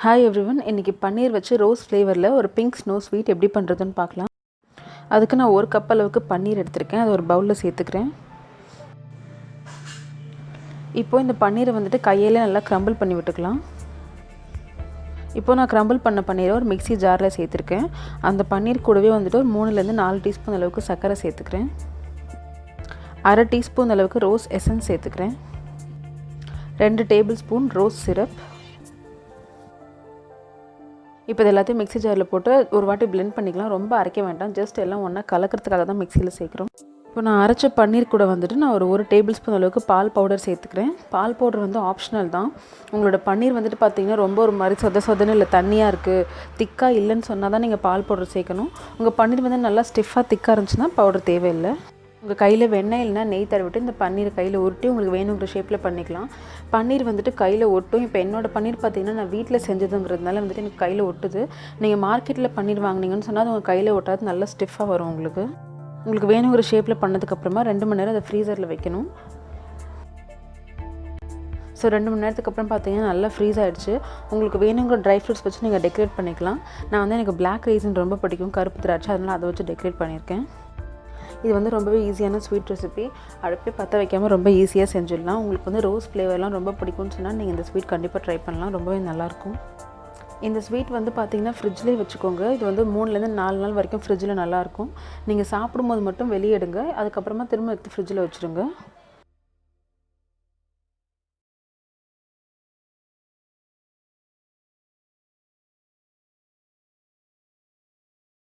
Hi everyone, இன்றைக்கி பன்னீர் வச்சு rose ஃப்ளேவரில் ஒரு பிங்க் ஸ்னோ ஸ்வீட் எப்படி பண்ணுறதுன்னு பார்க்கலாம். அதுக்கு நான் 1 கப் அளவுக்கு பன்னீர் எடுத்திருக்கேன். அதை ஒரு பவுலில் சேர்த்துக்கிறேன். இப்போது இந்த பன்னீரை வந்துட்டு கையில் நல்லா க்ரம்பிள் பண்ணி விட்டுக்கலாம். இப்போது நான் க்ரம்பிள் பண்ண பன்னீரை ஒரு மிக்ஸி ஜாரில் சேர்த்துருக்கேன். அந்த பன்னீர் கூடவே வந்துட்டு ஒரு 3லேருந்து 4 டீஸ்பூன் அளவுக்கு சர்க்கரை சேர்த்துக்கிறேன். 1/2 டீஸ்பூன் அளவுக்கு ரோஸ் எசன்ஸ் சேர்த்துக்கிறேன். 2 டேபிள் ஸ்பூன் ரோஸ் சிரப். இப்போ இது எல்லாத்தையும் மிக்ஸி ஜாரில் போட்டு ஒரு வாட்டி பிளெண்ட் பண்ணிக்கலாம். ரொம்ப அரைக்க வேண்டாம், ஜஸ்ட் எல்லாம் ஒன்றா கலக்கிறதுக்காக தான் மிக்சியில் சேர்க்குறோம். இப்போ நான் அரைச்ச பன்னீர் கூட வந்துட்டு நான் ஒரு டேபிள் ஸ்பூன் அளவுக்கு பால் பவுடர் சேர்த்துக்கிறேன். பால் பவுடர் வந்து ஆப்ஷனல் தான். உங்களோட பன்னீர் வந்துட்டு பார்த்திங்கன்னா ரொம்ப ஒரு மாதிரி சொதன்னு இல்லை தண்ணியாக இருக்குது, திக்காக இல்லைன்னு சொன்னால் தான் நீங்கள் பால் பவுடர் சேர்க்கணும். உங்கள் பன்னீர் வந்து நல்லா ஸ்டிஃபாக திக்காக இருந்துச்சுன்னா பவுடர் தேவையில்லை. உங்கள் கையில் வெண்ணெய் இல்லைனா நெய் தடவிட்டு இந்த பன்னீர் கையில் உருட்டி உங்களுக்கு வேணுங்கிற ஷேப்பில் பண்ணிக்கலாம். பன்னீர் வந்துட்டு கையில் ஒட்டும். இப்போ என்னோடய பன்னீர் பார்த்திங்கன்னா நான் வீட்டில் செஞ்சதுங்கிறதுனால வந்துட்டு எனக்கு கையில் ஒட்டுது. நீங்கள் மார்க்கெட்டில் பன்னீர் வாங்கினீங்கன்னு சொன்னால் அது உங்கள் கையில் ஒட்டாது, நல்லா ஸ்டிஃபாக வரும். உங்களுக்கு வேணுங்கிற ஷேப்பில் பண்ணதுக்கப்புறமா 2 மணி நேரம் அதை ஃப்ரீசரில் வைக்கணும். ஸோ 2 மணி நேரத்துக்கு அப்புறம் பார்த்தீங்கன்னா நல்லா ஃப்ரீஸ் ஆகிடுச்சு. உங்களுக்கு வேணுங்கிற ட்ரை ஃப்ரூட்ஸ் வச்சு நீங்கள் டெக்கரேட் பண்ணிக்கலாம். நான் வந்து எனக்கு பிளாக் ரைஸன் ரொம்ப பிடிக்கும், கருப்பு திராட்சை, அதனால் அதை வச்சு டெக்கரேட் பண்ணியிருக்கேன். இது வந்து ரொம்பவே ஈஸியான ஸ்வீட் ரெசிபி. அடுப்பே பற்ற வைக்காமல் ரொம்ப ஈஸியாக செஞ்சிடலாம். உங்களுக்கு வந்து ரோஸ் ஃப்ளேவர்லாம் ரொம்ப பிடிக்கும்னு சொன்னால் நீங்கள் இந்த ஸ்வீட் கண்டிப்பாக ட்ரை பண்ணலாம். ரொம்பவே நல்லாயிருக்கும். இந்த ஸ்வீட் வந்து பார்த்திங்கன்னா ஃப்ரிட்ஜ்லேயே வச்சுக்கோங்க. இது வந்து 3லேருந்து 4 நாள் வரைக்கும் ஃப்ரிட்ஜில் நல்லாயிருக்கும். நீங்கள் சாப்பிடும்போது மட்டும் வெளியே எடுங்க, அதுக்கப்புறமா திரும்ப எடுத்து ஃப்ரிட்ஜில் வச்சுருங்க.